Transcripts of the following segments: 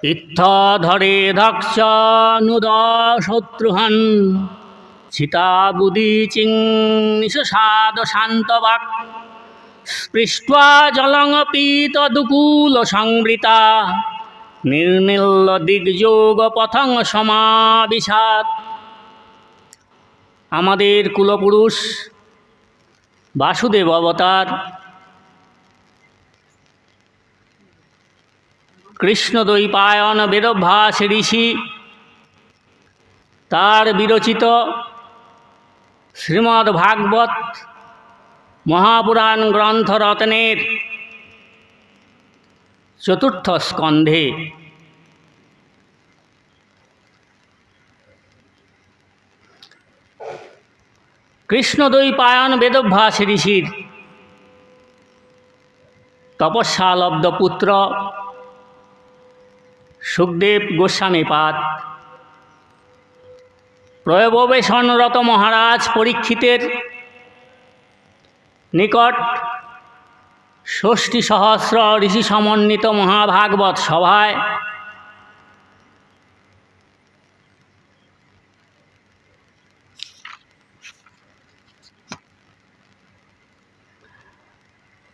ইত্থধরে ধক্ষ নুদ শত্রুহন ছিতাবুদীচিং নিশসাদ শান্তবাক স্পৃष्ट्वा জলং পীতদুকূল সংবৃতা নির্মিল্ল দিগ্যোগ পথং সমাবিশাত। আমাদের কুলপুরুষ বাসুদেব অবতার কৃষ্ণদ্বৈপায়ন বেদভ্যাস ঋষি তার বিরচিত শ্রীমদ্ ভাগবত মহাপুরাণ গ্রন্থ রত্নের চতুর্থ স্কন্ধে কৃষ্ণদ্বৈপায়ন বেদভ্যাস ঋষির তপস্যালব্ধ পুত্র সুখদেব গোস্বামীপাদ প্রয়োগবেশনরত মহারাজ পরীক্ষিতের নিকট ৬০,০০০ ঋষি সমন্বিত মহাভাগবত সভায়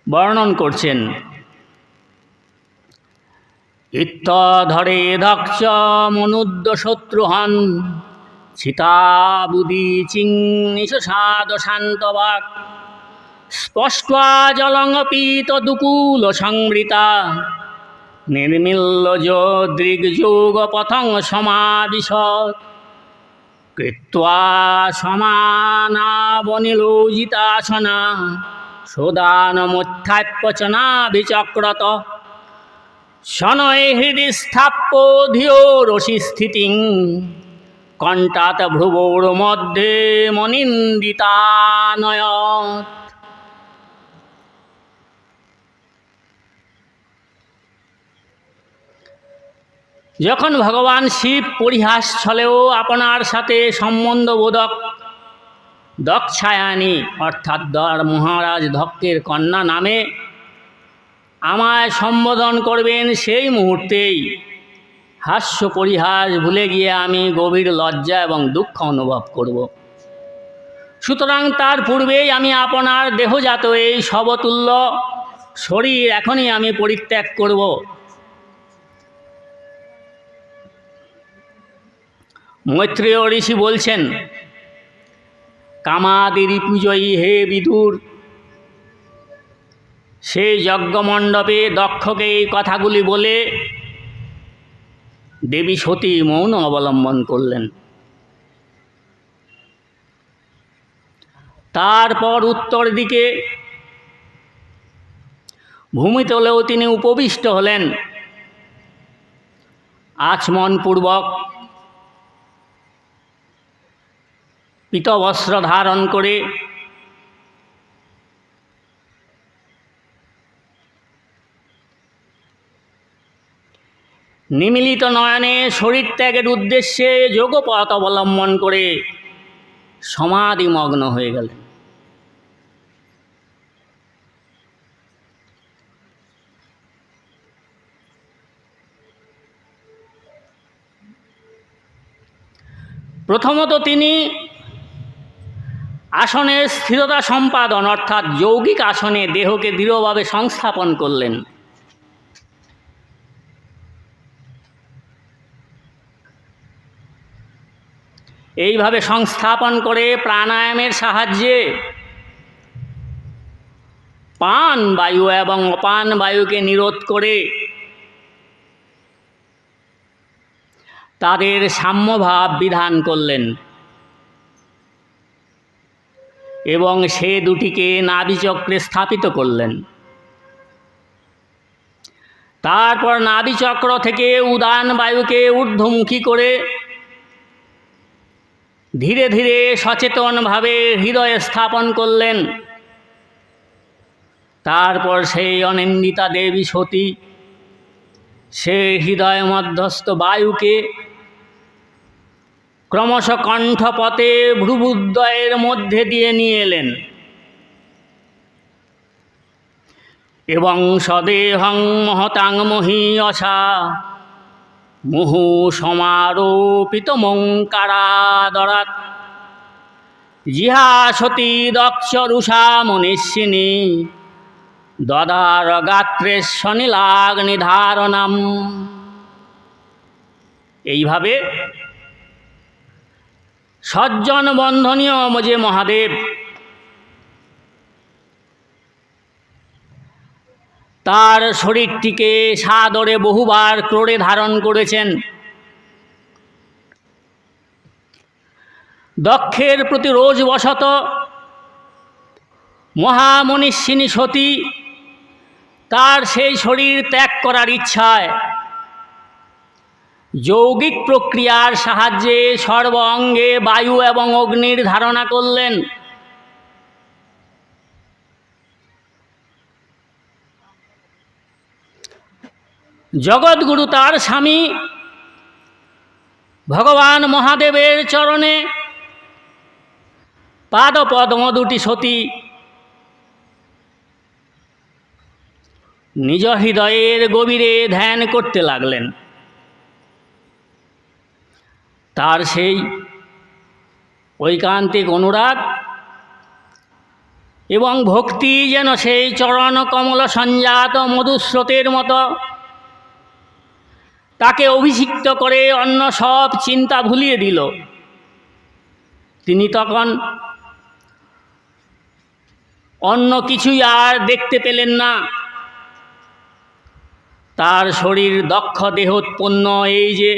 বর্ণন করছেন। ইত্থধরে ধক্ষ মনুদ্য শত্রুহন ছিতাবুদীচিং নিশসাদ শান্তবাক স্পष्ट्वा জলং পীতদুকূল সংবৃতা নির্মিল্ল দৃগ্যোগ পথং সমাবিশৎ কৃত্বা সমানাবনিলোজিতাসনা সোদানমুত্থাপ্যচনা বিচক্রত শনৈ হৃদি স্থাপ্য ধিয়ো রশি স্থিতিং কণ্টাত ভ্রুবোর মধ্যে মনিন্দিতানয়ৎ। যখন ভগবান শিব পরিহাস ছলেও আপনার সাথে সম্বন্ধবোধক দক্ষায়ানী অর্থাৎ মহারাজ ধক্কের কন্যা নামে আমায় সম্বোধন করবেন, সেই মুহূর্তেই হাস্য পরিহাস ভুলে গিয়ে আমি গভীর লজ্জা এবং দুঃখ অনুভব করব। সুতরাং তার পূর্বেই আমি আপনার দেহজাত এই শবতুল্য শরীর এখনই আমি পরিত্যাগ করব। মৈত্রেয় ঋষি বলছেন, কামাদিরি পূজয়ী হে বিদুর, সেই যজ্ঞমণ্ডপে দক্ষকে এই কথাগুলি বলে দেবী সতী মৌন অবলম্বন করলেন। তারপর উত্তর দিকে ভূমিতলেও তিনি উপবিষ্ট হলেন। আচমনপূর্বক পীতবস্ত্র ধারণ করে নিমিলিত নয়নে শরীর ত্যাগের উদ্দেশ্যে যোগপথ অবলম্বন করে সমাধিমগ্ন হয়ে গেলেন। প্রথমত তিনি আসনের স্থিরতা সম্পাদন অর্থাৎ যৌগিক আসনে দেহকে দৃঢ়ভাবে সংস্থাপন করলেন। এইভাবে সংস্থাপন করে প্রাণায়ামের সাহায্যে পান বায়ু এবং অপান বায়ুকে নিরোধ করে তাদের সাম্যভাব বিধান করলেন এবং সে দুটিকে নাভিচক্রে স্থাপিত করলেন। তারপর নাভিচক্র থেকে উদান বায়ুকে ঊর্ধ্বমুখী করে ধীরে ধীরে সচেতনভাবে হৃদয়ে স্থাপন করলেন। তারপর সেই অনিন্দিতা দেবী সতী সে হৃদয় মধ্যস্থ বায়ুকে ক্রমশ কণ্ঠপথে ভ্রুবুদ্বয়ের মধ্যে দিয়ে নিয়ে এলেন এবং সদেহং মহতাং মহীয়সা মুহু সমারোপিত মঙ্কারাদরাৎ জিহা সতী দক্ষরুষা মনীষিণী দদার গাত্রেশ্বনীলাগ্নিধারণাম। এইভাবে সজ্জন বন্ধনীয় যে মহাদেব তার শরীরটিকে সাদরে বহুবার ক্রোড়ে ধারণ করেছেন। দক্ষের প্রতি রোষবশত মহামনীষিণী সতী তার সেই শরীর ত্যাগ করার ইচ্ছায় যৌগিক প্রক্রিয়ার সাহায্যে সর্ব অঙ্গে বায়ু এবং অগ্নির ধারণা করলেন। জগৎগুরু তার স্বামী ভগবান মহাদেবের চরণে পাদপদ্ম দুটি সতী নিজ হৃদয়ের গভীরে ধ্যান করতে লাগলেন। তার সেই ঐকান্তিক অনুরাগ এবং ভক্তি যেন সেই চরণ কমল সঞ্জাত মধুস্রোতের মতো তাকে অভিষিক্ত করে অন্য সব চিন্তা ভুলিয়ে দিল। তিনি তখন অন্য কিছুই আর দেখতে পেলেন না। তার শরীর দক্ষ দেহোৎপন্ন এই যে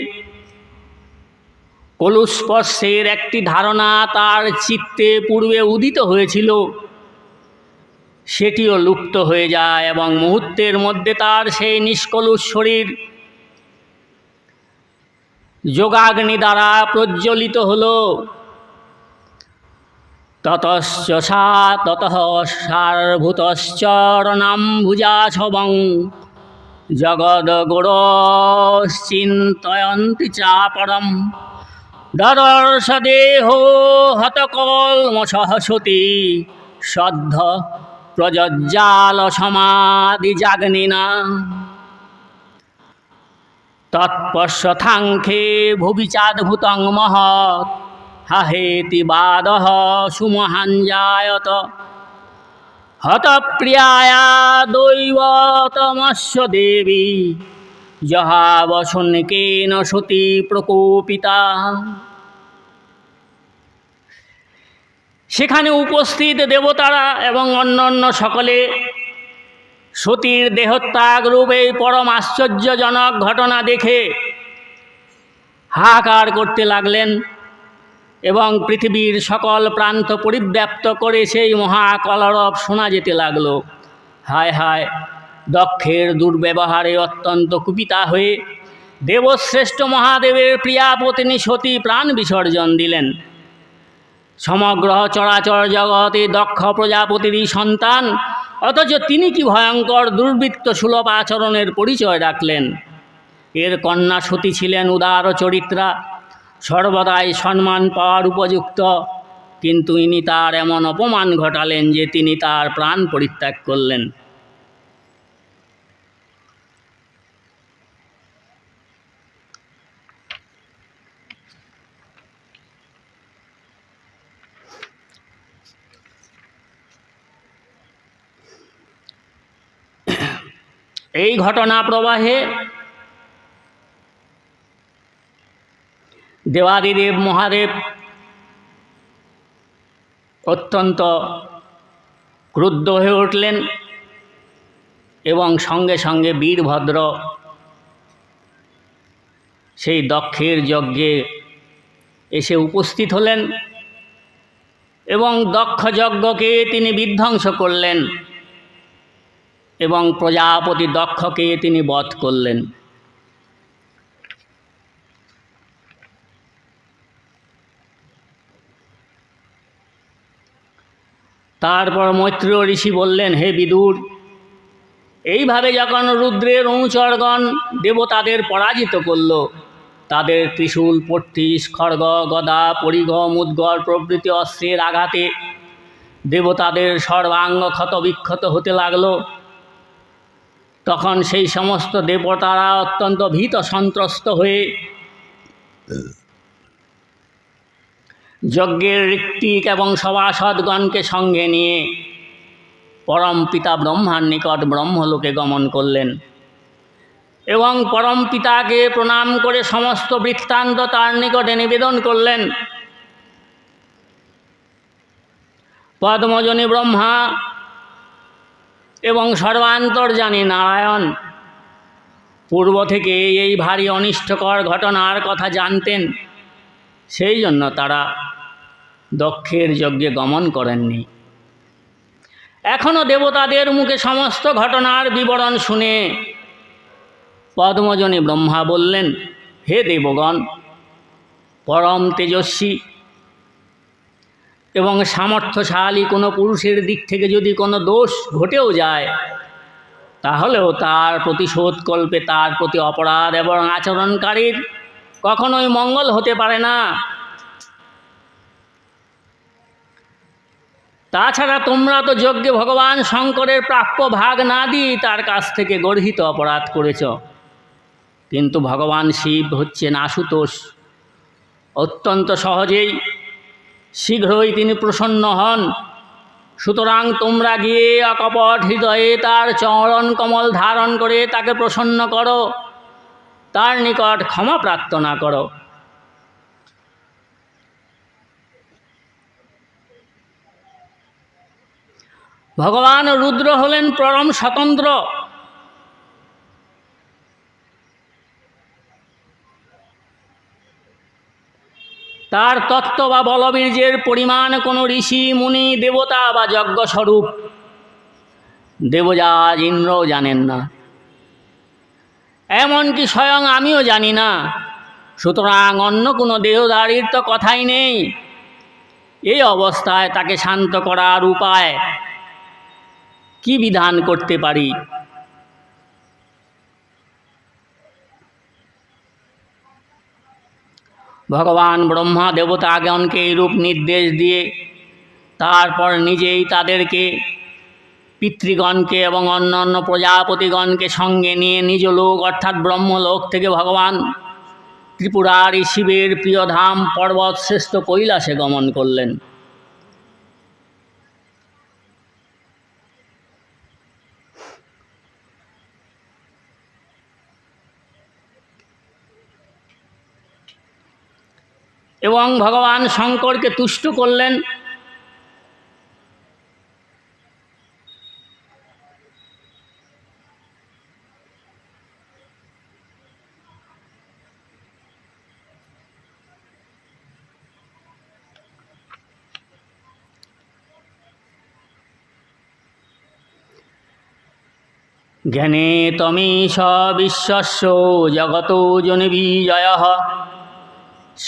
কলুস্পর্শের একটি ধারণা তার চিত্তে পূর্বে উদিত হয়েছিল, সেটিও লুপ্ত হয়ে যায় এবং মুহূর্তের মধ্যে তার সেই নিষ্কলুষ শরীর যোগাগ্নি দ্বারা প্রজ্বলিত হল। ততশ্চ সা ততঃ সার্ভূতশ্চরণাম্বুজাছবং জগদ্গুরশ্চিন্তয়ন্তি চাপরম দদর্শ দেহো হতকল্মষঃ সতী সদ্ধ প্রজ্জ্বাল সমাধিজাগ্নিনা তৎপশ্যথাঙ্খে ভুবি চাদ্ভুতং মহৎ হাহেতি বাদঃ সুমহাঞ্জায়ত হতপ্রিয়ায়া দৈবতমস্য দেবী জহাবসন্নিকেন সতী প্রকোপিতা। সেখানে উপস্থিত দেবতারা এবং অন্যান্য সকলে সতীর দেহত্যাগ রূপে পরম আশ্চর্যজনক ঘটনা দেখে হাহাকার করতে লাগলেন এবং পৃথিবীর সকল প্রান্ত পরিব্যাপ্ত করে সেই মহাকলরব শোনা যেতে লাগল। হায় হায়, দক্ষের দুর্ব্যবহারে অত্যন্ত কুপিতা হয়ে দেবশ্রেষ্ঠ মহাদেবের প্রিয়া পত্নী সতী প্রাণ বিসর্জন দিলেন। সমগ্র চরাচর জগতে দক্ষ প্রজাপতিরই সন্তান, অথচ তিনি কি ভয়ঙ্কর দুর্বৃত্ত সুলভ আচরণের পরিচয় রাখলেন। এর কন্যা সতী ছিলেন উদার চরিত্রা, সর্বদাই সম্মান পাওয়ার উপযুক্ত, কিন্তু ইনি তার এমন অপমান ঘটালেন যে তিনি তার প্রাণ পরিত্যাগ করলেন। এই ঘটনা প্রবাহে দেবাদিদেব মহাদেব অত্যন্ত ক্রুদ্ধ হয়ে উঠলেন এবং সঙ্গে সঙ্গে বীরভদ্র সেই দক্ষের যজ্ঞে এসে উপস্থিত হলেন এবং দক্ষ যজ্ঞকে তিনি বিধ্বংস করলেন এবং প্রজাপতি দক্ষকে তিনি বধ করলেন। তারপর মৈত্রেয় ঋষি বললেন, হে বিদুর, এইভাবে যখন রুদ্রের অনুচরগণ দেবতাদের পরাজিত করল, তাদের ত্রিশূল, পট্টিস, খড়গ, গদা, পরিঘ, মুদ্গর প্রভৃতি অস্ত্রের আঘাতে দেবতাদের সর্বাঙ্গ ক্ষত বিক্ষত হতে লাগল, তখন সেই সমস্ত দেবতারা অত্যন্ত ভীত সন্ত্রস্ত হয়ে যজ্ঞের ঋত্বিক এবং সভাসদগণকে সঙ্গে নিয়ে পরম পিতা ব্রহ্মার নিকট ব্রহ্মলোকে গমন করলেন এবং পরম পিতাকে প্রণাম করে সমস্ত বৃত্তান্ত তার নিকটে নিবেদন করলেন। পদ্মজনী ব্রহ্মা এবং সর্বান্তর্যামী নারায়ণ পূর্ব থেকে এই ভারী অনিষ্টকর ঘটনার কথা জানতেন, সেই জন্য তারা দক্ষের যজ্ঞে গমন করেননি। এখনও দেবতাদের মুখে সমস্ত ঘটনার বিবরণ শুনে পদ্মজনী ব্রহ্মা বললেন, হে দেবগণ, পরম তেজস্বী এবং সামর্থ্যশালী কোনো পুরুষের দিক থেকে যদি কোনো দোষ ঘটেও যায়, তাহলেও তার প্রতিশোধকল্পে তার প্রতি অপরাধ এবং আচরণকারীর কখনোই মঙ্গল হতে পারে না। তাছাড়া তোমরা তো যজ্ঞে ভগবান শঙ্করের প্রাপ্য ভাগ না দিয়ে তার কাছ থেকে গর্হিত অপরাধ করেছ, কিন্তু ভগবান শিব হচ্ছেন আশুতোষ, অত্যন্ত সহজেই শীঘ্রই তিনি প্রসন্ন হন। সুতরাং তোমরা গিয়ে অকপট হৃদয়ে তার চরণ কমল ধারণ করে তাকে প্রসন্ন করো, তার নিকট ক্ষমা প্রার্থনা করো। ভগবান রুদ্র হলেন পরম স্বতন্ত্র। তার তত্ত্ব বা বলবীর্যের পরিমাণ কোনো ঋষি মুনি দেবতা বা যজ্ঞস্বরূপ দেবরাজ ইন্দ্রও জানেন না, এমনকি স্বয়ং আমিও জানি না। সুতরাং অন্য কোনো দেহধারীর তো কথাই নেই। এই অবস্থায় তাকে শান্ত করার উপায় কি বিধান করতে পারি? ভগবান ব্রহ্মা দেবতাগণকে এইরূপ নির্দেশ দিয়ে তারপর নিজেই তাদেরকে পিতৃগণকে এবং অন্যান্য প্রজাপতিগণকে সঙ্গে নিয়ে নিজ লোক অর্থাৎ ব্রহ্মলোক থেকে ভগবান ত্রিপুরারি শিবের প্রিয়ধাম পর্বত শ্রেষ্ঠ কৈলাসে গমন করলেন। এবং ভগবান শঙ্করকে তুষ্ট করলেন। জ্ঞানে তমীশ বিশ্বস্য জগতো জনবিজয়ঃ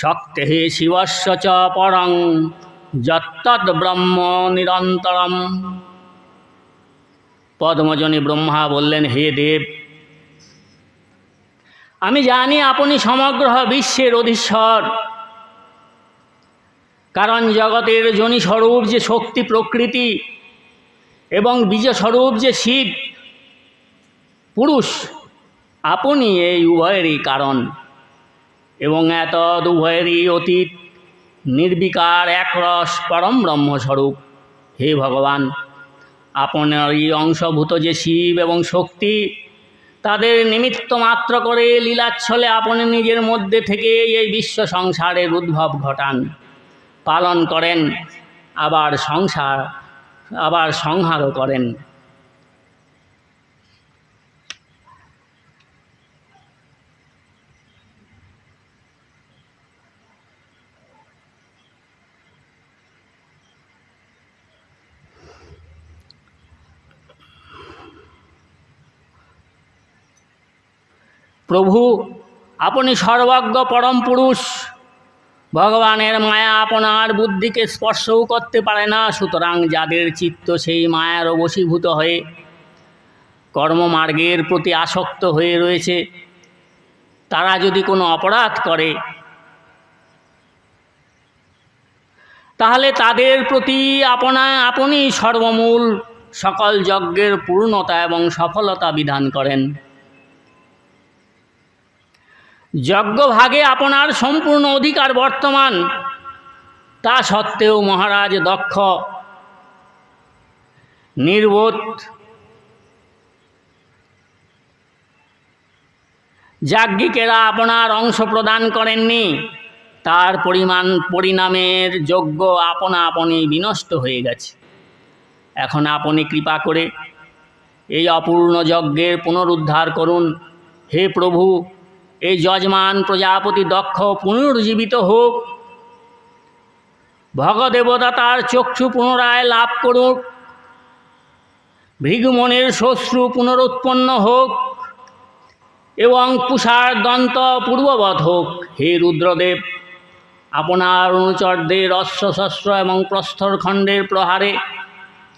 শক্তে শিবস্য চ পরং যত্তদ্ ব্রহ্ম নিরন্তরম। পদ্মজনী ব্রহ্মা বললেন, হে দেব, আমি জানি আপনি সমগ্র বিশ্বের অধীশ্বর, কারণ জগতের যোনিস্বরূপ যে শক্তি প্রকৃতি এবং বীজস্বরূপ যে শিব পুরুষ, আপনি এই উভয়েরই কারণ এবং এতদ উভয়েরই অতীত নির্বিকার একরস পরম ব্রহ্মস্বরূপ। হে ভগবান, আপনারই অংশভূত যে শিব এবং শক্তি, তাদের নিমিত্ত মাত্র করে লীলাচ্ছলে আপনি নিজের মধ্যে থেকে এই বিশ্ব সংসারের উদ্ভব ঘটান, পালন করেন, আবার সংহারও করেন। প্রভু, আপনি সর্বজ্ঞ পরম পুরুষ, ভগবানের মায়া আপনার বুদ্ধিকে স্পর্শও করতে পারে না। সুতরাং যাদের চিত্ত সেই মায়ার বশীভূত হয়ে কর্মমার্গের প্রতি আসক্ত হয়ে রয়েছে, তারা যদি কোনো অপরাধ করে, তাহলে তাদের প্রতি আপনি সর্বমূল সকল যজ্ঞের পূর্ণতা এবং সফলতা বিধান করেন। যজ্ঞভাগে আপনার সম্পূর্ণ অধিকার বর্তমান, তা সত্ত্বেও মহারাজ দক্ষ নির্বোধ যাজ্ঞিকেরা আপনার অংশ প্রদান করেননি। তার পরিণামের যজ্ঞ আপনা আপনি বিনষ্ট হয়ে গেছে। এখন আপনি কৃপা করে এই অপূর্ণ যজ্ঞের পুনরুদ্ধার করুন। হে প্রভু, এই যজমান প্রজাপতি দক্ষ পুনর্জীবিত হোক, ভগদেবতা তার চক্ষু পুনরায় লাভ করুক, ভৃগুমনের শ্বশ্রু পুনরুৎপন্ন হোক এবং পুষার দন্ত পূর্ববৎ হোক। হে রুদ্রদেব, আপনার অনুচরদের অস্ত্রশস্ত্র এবং প্রস্তরখণ্ডের প্রহারে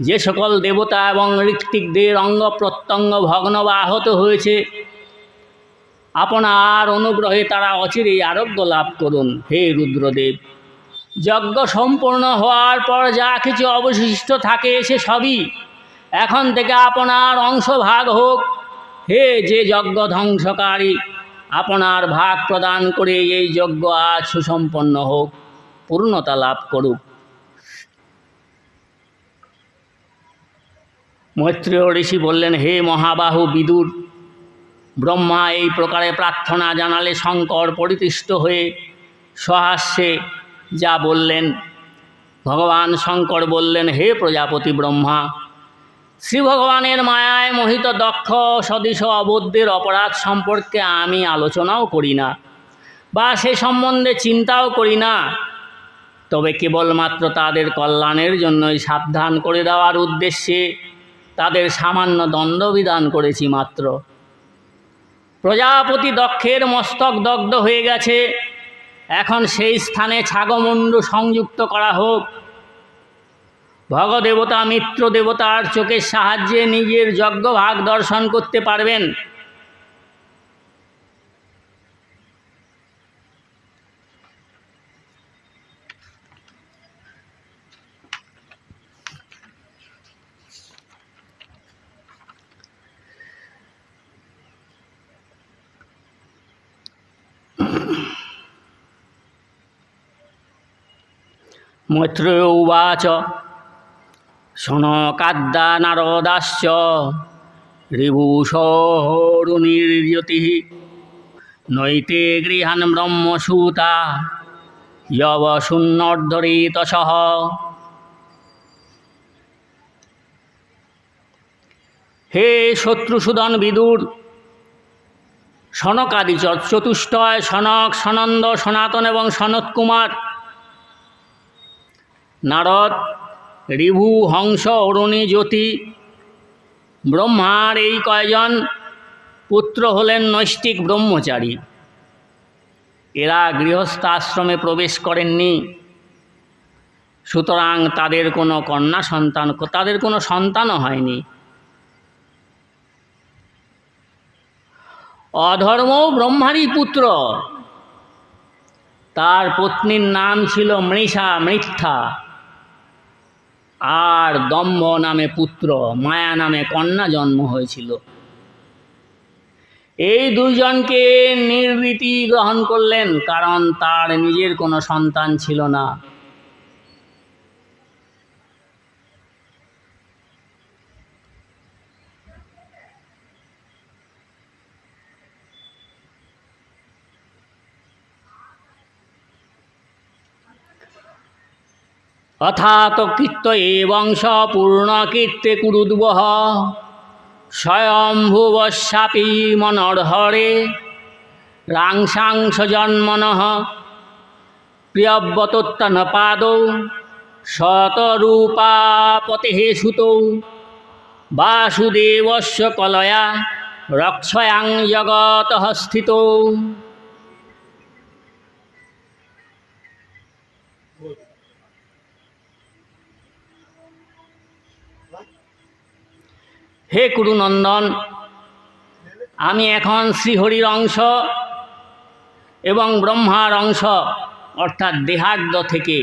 যে সকল দেবতা এবং ঋত্বিকদের অঙ্গ প্রত্যঙ্গ ভগ্ন বা আহত হয়েছে, আপনার অনুগ্রহে তারা অচিরেই আরোগ্য লাভ করুন। হে রুদ্রদেব, যজ্ঞ সম্পূর্ণ হওয়ার পর যা কিছু অবশিষ্ট থাকে সে সবই এখন থেকে আপনার অংশভাগ হোক। হে যে যজ্ঞ ধ্বংসকারী, আপনার ভাগ প্রদান করে এই যজ্ঞ আজ সুসম্পন্ন হোক, পূর্ণতা লাভ করুক। মৈত্রেয় ঋষি বললেন, হে মহাবাহু বিদুর, ব্রহ্মা এই প্রকারে প্রার্থনা জানালে শঙ্কর পরিতুষ্ট হয়ে সহাস্যে যা বললেন। ভগবান শঙ্কর বললেন, হে প্রজাপতি ব্রহ্মা, শ্রী ভগবানের মায়ায় মোহিত দক্ষ সদৃশ অবধ্যের অপরাধ সম্পর্কে আমি আলোচনাও করি না বা সে সম্বন্ধে চিন্তাও করি না, তবে কেবলমাত্র তাদের কল্যাণের জন্যই সাবধান করে দেওয়ার উদ্দেশ্যে তাদের সামান্য দণ্ডবিধান করেছি মাত্র। প্রজাপতি দক্ষের মস্তক দগ্ধ হয়ে গেছে, এখন সেই স্থানে ছাগমুণ্ডু সংযুক্ত করা হোক। ভগদেবতা মিত্র দেবতার চোখের সাহায্যে নিজের যজ্ঞভাগ দর্শন করতে পারবেন। মৈত্রেয় উবাচ শনকাদ্যা নারদাশ্চ ঋভূষোরুনির্যতিঃ নৈতে গৃহান ব্রহ্মসূতা যবশূন্যর্ধরিতশঃ। হে শত্রুসূদন বিদুর, সনকাদি চতুষ্টয় সনক, সনন্দ, সনাতন এবং সনত কুমার, নারদ, ঋভু, হংস, অরুণী, জ্যোতি, ব্রহ্মার এই কয়জন পুত্র হলেন নৈষ্ঠিক ব্রহ্মচারী। এরা গৃহস্থাশ্রমে প্রবেশ করেননি, সুতরাং তাদের কোনো সন্তানও হয়নি। অধর্ম ব্রহ্মারই পুত্র, তার পত্নীর নাম ছিল মৃথা, আর দম্ভ নামে পুত্র, মায়া নামে কন্যা জন্ম হয়েছিল। এই দুইজনকে নির্বৃতি গ্রহণ করলেন, কারণ তার নিজের কোনো সন্তান ছিল না। অথাত কীর্ত এ বংশ পূর্ণকীর্তে কুরুদ্বহ স্বয়ম্ভুবস্যাপি মনর্হরে রাংসাংস জন্মনঃ প্রিয়ব্রতোত্তনপাদৌ শতরূপাপতেঃ সুতৌ বাসুদেবস্য কলয়া রক্ষয়াং জগতঃ স্থিতৌ। হে কুরুনন্দন, আমি এখন শ্রীহরির অংশ এবং ব্রহ্মার অংশ অর্থাৎ দেহার্দ থেকে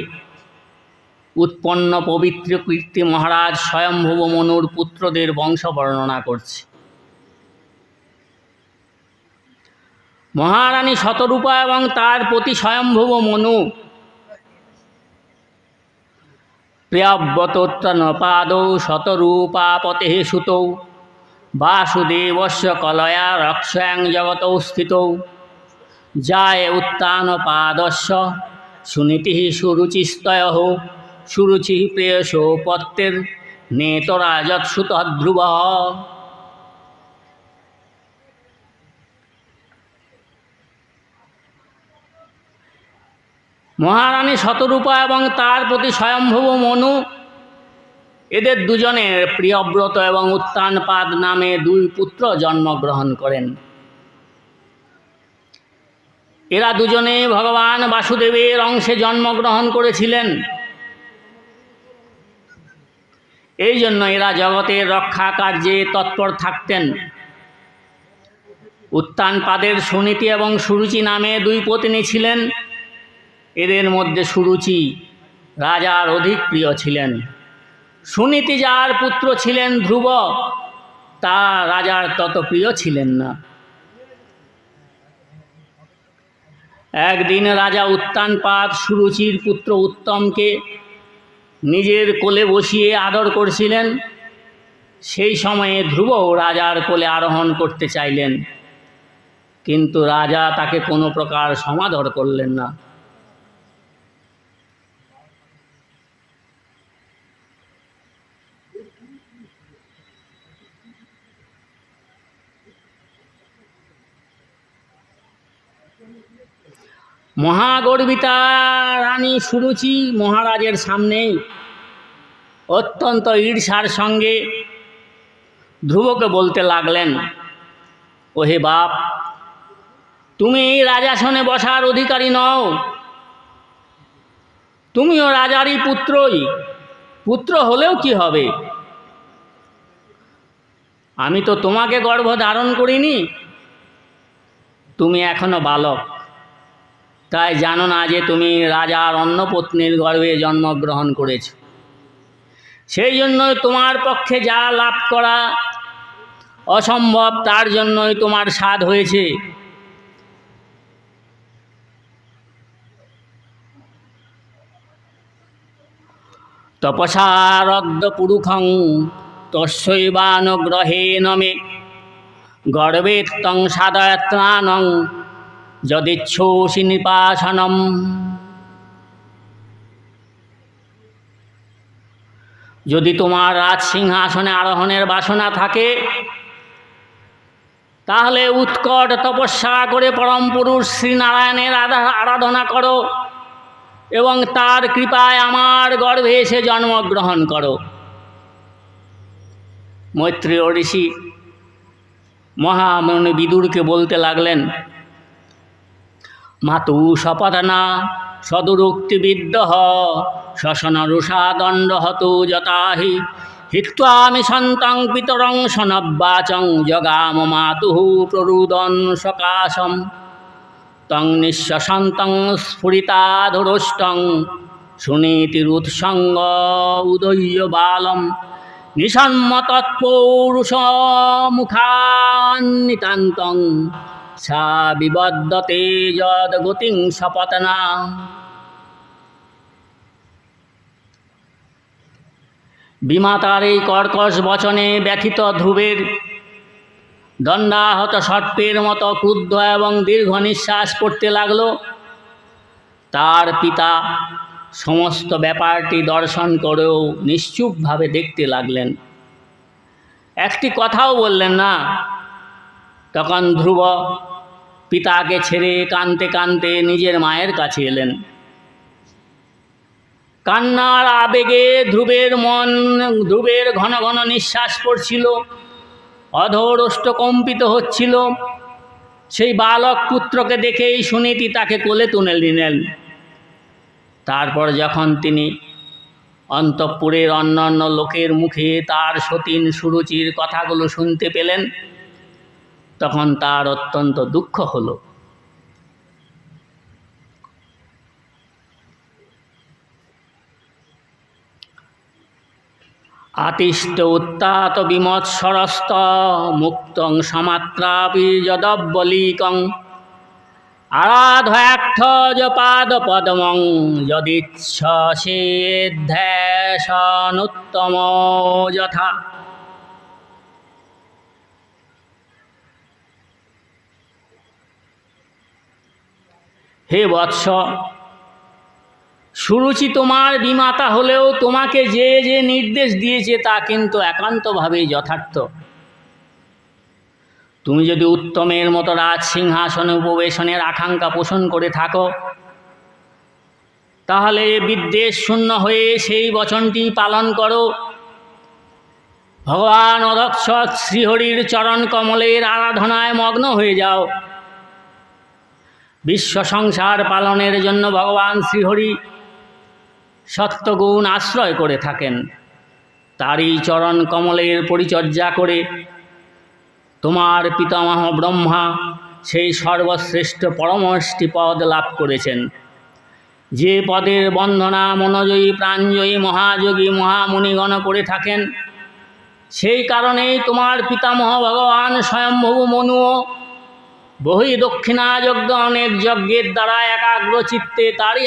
উৎপন্ন পবিত্র কীর্তি মহারাজ স্বয়ম্ভুব মনুর পুত্রদের বংশ বর্ণনা করছে। মহারানী শতরূপা এবং তার পতি স্বয়ম্ভুব মনু প্রিয়ব্রতোত্তনপাদৌ শতরূপাপতে সুতৌ বাসুদেবস্য কলয়া রক্ষাং জগতৌ স্থিতৌ যায় উত্তানপাদস্য সুনীতি সুরুচিস্তয়ঃ সুরুচি প্রেয়সো পত্তের নেতরাজৎসুত ধ্রুব। মহারানী শতরূপা এবং তার প্রতি স্বয়ম্ভুব মনু এদের দুজনের প্রিয়ব্রত এবং উত্তানপাদ নামে দুই পুত্র জন্মগ্রহণ করেন। এরা দুজনে ভগবান বাসুদেবের অংশে জন্মগ্রহণ করেছিলেন। এই জন্য এরা জগতের রক্ষা কার্যে তৎপর থাকতেন। উত্তানপাদের সুনীতি এবং সুরুচি নামে দুই পত্নী ছিলেন। এদের মধ্যে সুরুচি রাজার অধিক প্রিয় ছিলেন। সুনীতি যার পুত্র ছিলেন ধ্রুব, তা রাজার তত প্রিয় ছিলেন না। একদিন রাজা উত্তানপাদ সুরুচির পুত্র উত্তমকে নিজের কোলে বসিয়ে আদর করছিলেন। সেই সময়ে ধ্রুব রাজার কোলে আরোহণ করতে চাইলেন, কিন্তু রাজা তাকে কোনো প্রকার সমাদর করলেন না। মহাগর্বিতা রানী সুরুচি মহারাজের সামনেই অত্যন্ত ঈর্ষার সঙ্গে ধ্রুবকে বলতে লাগলেন, ওহে বাপ, তুমি রাজাসনে বসার অধিকারী নও। তুমিও রাজারই পুত্র হলেও কি হবে? আমি তো তোমাকে গর্ভ ধারণ করিনি, তুমি এখনো বালক। তাই জানো না যে তুমি রাজার অন্য পত্নীর গর্ভে জন্মগ্রহণ করেছ। সেই জন্যই তোমার পক্ষে যা লাভ করা অসম্ভব, তার জন্যই তোমার সাধ হয়েছে। তপসারদ্ধ পুরুষং তস্যৈবানুগ্রহেণ মে গর্বেত্তং সাধয়ত্রাণং যদিচ্ছোষি নিপাসনম। যদি তোমার রাজ সিংহাসনে আরোহণের বাসনা থাকে, তাহলে উৎকট তপস্যা করে পরম পুরুষ শ্রীনারায়ণের আরাধনা করো এবং তার কৃপায় আমার গর্ভে এসে জন্মগ্রহণ করো। মৈত্রেয় ঋষি মহামুনি বিদুরকে বলতে লাগলেন, মাতু শপথনা সদুরুক্তিবিদ্যঃ শশনরুষা দণ্ডহতু যতাহি হিত্বামি সন্তং পিতরং সনব্বাচং জগাম মাতুঃ প্ররুদন সকাশম তং নিঃশসন্তং স্ফুরিতাধুরষ্টং সুনীতিরুৎসঙ্গ উদয়্য বালম নিসন্মতৎপৌরুষমুখান্নিতান্তং সা বিবদ্যতে যদ্গতিং সপতনা। বিমাতার এই কর্কশ বচনে ব্যথিত ধ্রুবের দণ্ডাহত সর্পের মতো ক্রুদ্ধ এবং দীর্ঘ নিঃশ্বাস পড়তে লাগলো। তার পিতা সমস্ত ব্যাপারটি দর্শন করেও নিশ্চুপভাবে দেখতে লাগলেন, একটি কথাও বললেন না। তখন ধ্রুব পিতাকে ছেড়ে কাঁদতে কাঁদতে নিজের মায়ের কাছে এলেন। কান্নার আবেগে ধ্রুবের ঘন ঘন নিঃশ্বাস পড়ছিল, অধর ওষ্ঠ কম্পিত হচ্ছিল। সেই বালক পুত্রকে দেখেই সুনীতি তাকে কোলে তুলে নিলেন। তারপর যখন তিনি অন্তঃপুরের অন্যান্য লোকের মুখে তার সতীন সুরুচির কথাগুলো শুনতে পেলেন, তখন তার অত্যন্ত দুঃখ হলো। আতিষ্ঠ উত্তাত বিমৎসরস্ত মুক্তং সমাত্রাপি যদব্বলিকং আরাধয়াক্ষজ পাদ পদ্মং যদিচ্ছসেধ্যাসনুত্তম যথা। হে বৎস, সুরুচি তোমার বিমাতা হলেও তোমাকে যে যে নির্দেশ দিয়েছে তা কিন্তু একান্তভাবেই যথার্থ। তুমি যদি উত্তমের মতো রাজ সিংহাসনে উপবেশনের আকাঙ্ক্ষা পোষণ করে থাকো, তাহলে বিদ্বেষ শূন্য হয়ে সেই বচনটি পালন করো। ভগবান অধক্ষজ শ্রীহরির চরণ কমলের আরাধনায় মগ্ন হয়ে যাও। বিশ্ব সংসার পালনের জন্য ভগবান শ্রীহরি সত্যগুণ আশ্রয় করে থাকেন। তারই চরণ কমলের পরিচর্যা করে তোমার পিতামহ ব্রহ্মা সেই সর্বশ্রেষ্ঠ পরমষ্টি পদ লাভ করেছেন, যে পদের বন্দনা মনোজয়ী প্রাণজয়ী মহাযোগী মহামুনিগণ করে থাকেন। সেই কারণেই তোমার পিতামহ ভগবান স্বয়ম্ভু মনুও বহি দক্ষিণাযজ্ঞ অনেক যজ্ঞের দ্বারা একাগ্র চিত্তে তারই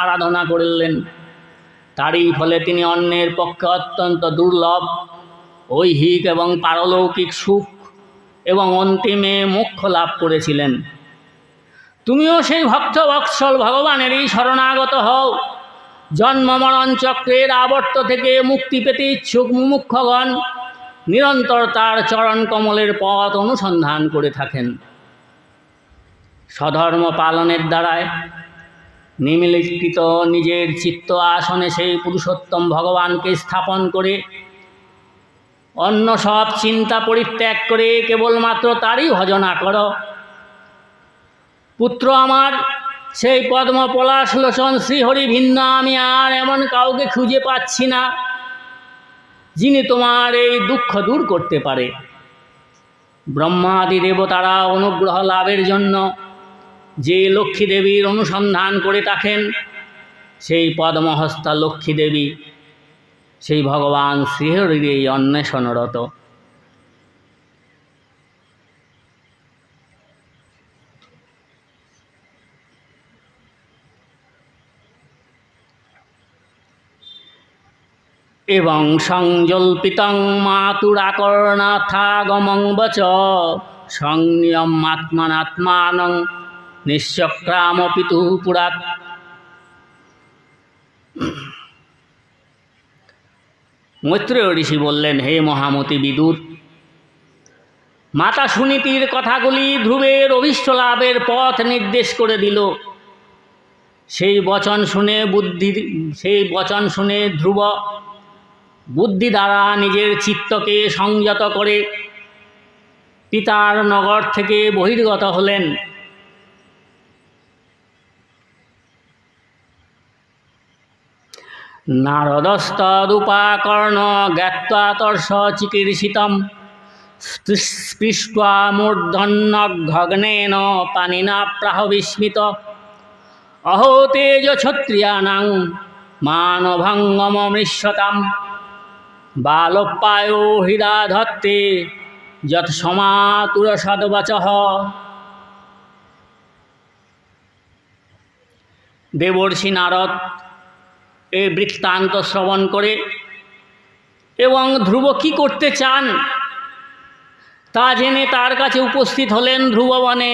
আরাধনা করলেন। তারই ফলে তিনি অন্যের পক্ষে অত্যন্ত দুর্লভ ঐহিক এবং পারলৌকিক সুখ এবং অন্তিমে মোক্ষ লাভ করেছিলেন। তুমিও সেই ভক্তবৎসল ভগবানেরই শরণাগত হও। জন্ম মরণ চক্রের আবর্ত থেকে মুক্তি পেতে ইচ্ছুক মুমুক্ষগণ নিরন্তর তার চরণ কমলের পথ অনুসন্ধান করে থাকেন। স্বধর্ম পালনের দ্বারায় নিমিলিত নিজের চিত্ত আসনে সেই পুরুষোত্তম ভগবানকে স্থাপন করে অন্য সব চিন্তা পরিত্যাগ করে কেবলমাত্র তারই ভজনা করো। পুত্র আমার, সেই পদ্ম পলাশ লোচন শ্রীহরি ভিন্ন আমি আর এমন কাউকে খুঁজে পাচ্ছি না যিনি তোমার এই দুঃখ দূর করতে পারে। ব্রহ্মাদি দেবতারা অনুগ্রহ লাভের জন্য যে লক্ষ্মী দেবীর অনুসন্ধান করে থাকেন, সেই পদ্মহস্তা লক্ষ্মী দেবী সেই ভগবান শ্রীহরির এই অন্বেষণরত। এবং সংজল্পিতং মাতুরাকর্ণাথাগমং বচ সংনিয়মাত্মানাত্মানং নিশ্চক্রাম পিতু পুরাত। মৈত্রেয় ঋষি বললেন, হে মহামতি বিদুর, মাতা সুনীতির কথাগুলি ধ্রুবের অভীষ্ট লাভের পথ নির্দেশ করে দিল। সেই বচন শুনে ধ্রুব বুদ্ধি দ্বারা নিজের চিত্তকে সংযত করে পিতার নগর থেকে বহির্গত হলেন। নারদস্তদুপাকর্ণ জ্ঞাত্বা তর্ষ চিকীর্ষিতম স্পৃष्ट्वा মূর্ধন্যগ্নেন পানিনা প্রাহ বিস্মিত অহো তেজ ক্ষত্রিয়ানাং মানভঙ্গমমৃষ্যতাম বালোপায়ো হৃদা ধত্তে যৎ সমাতুর সদ্বচঃ। দেবর্ষি নারদ এই বৃত্তান্ত শ্রবণ করে এবং ধ্রুব কি করতে চান তা জেনে তার কাছে উপস্থিত হলেন ধ্রুববনে।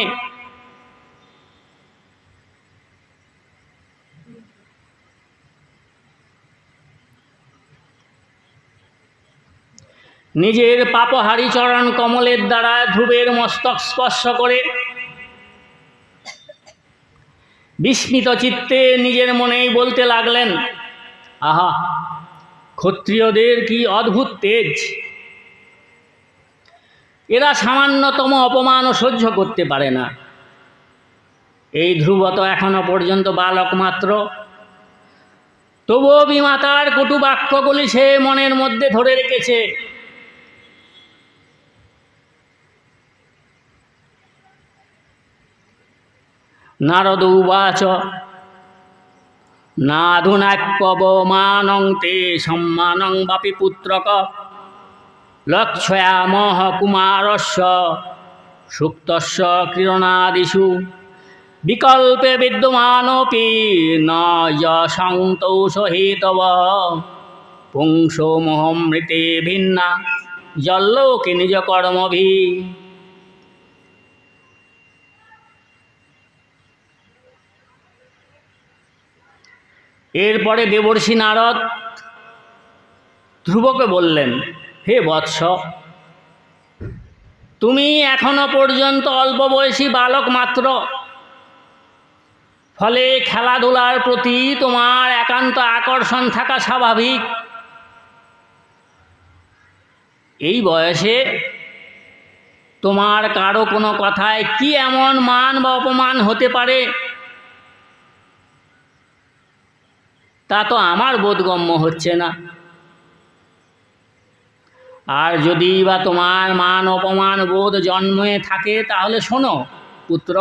নিজের পাপহারী চরণ কমলের দ্বারা ধ্রুবের মস্তক স্পর্শ করে বিস্মিত চিত্তে নিজের মনেই বলতে লাগলেন, আহা, ক্ষত্রিয়দের কি অদ্ভুত তেজ! এরা সামান্যতম অপমানও সহ্য করতে পারে না। এই ধ্রুব তো এখনো পর্যন্ত বালক মাত্র, তবুও বিমাতার কটু বাক্যগুলি সে মনের মধ্যে ধরে রেখেছে। নারদ উবাচ নাধুনাপ্যবমানং তে সম্মানং বাপি পুত্রক লক্ষ্যামহ কুমারস্য সুক্তস্য ক্রীড়নাদিষু বিকল্পে বিদ্যমানপি ন যশংতৌষ হেতব পুংসো মোহমৃতে ভিন্না জল্লোকে নিজ কর্মভি। এরপরে দেবর্ষি নারদ ধ্রুবকে বললেন, হে বৎস, তুমি এখনো পর্যন্ত অল্প বয়সী বালক মাত্র, ফলে খেলাধুলার প্রতি তোমার একান্ত আকর্ষণ থাকা স্বাভাবিক। এই বয়সে তোমার কারো কোনো কথায় কি এমন মান বা অপমান হতে পারে তা তো আমার বোধগম্য হচ্ছে না। আর যদি বা তোমার মান অপমান বোধ জন্মে থাকে তাহলে শোনো পুত্র,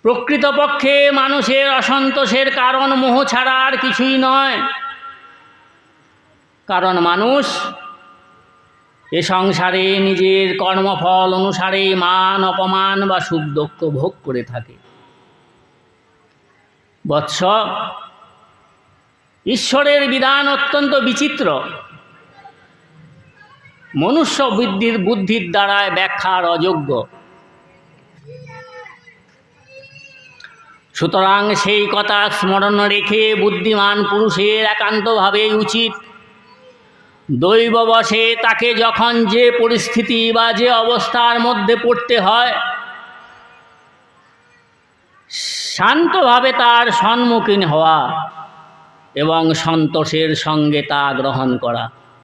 প্রকৃতপক্ষে মানুষের অসন্তোষের কারণ মোহ ছাড়া আর কিছুই নয়। কারণ মানুষ এ সংসারে নিজের কর্মফল অনুসারে মান অপমান বা সুখ দুঃখ ভোগ করে থাকে। বৎস, ঈশ্বরের বিধান অত্যন্ত বিচিত্র, মনুষ্য বুদ্ধির দ্বারায় ব্যাখ্যার অযোগ্য। সুতরাং সেই কথা স্মরণ রেখে বুদ্ধিমান পুরুষের একান্তভাবেই উচিত দৈববশে তাকে যখন যে পরিস্থিতি বা যে অবস্থার মধ্যে পড়তে হয় শান্তভাবে তার সম্মুখীন হওয়া এবং সন্তোষের সঙ্গে তা গ্রহণ করা।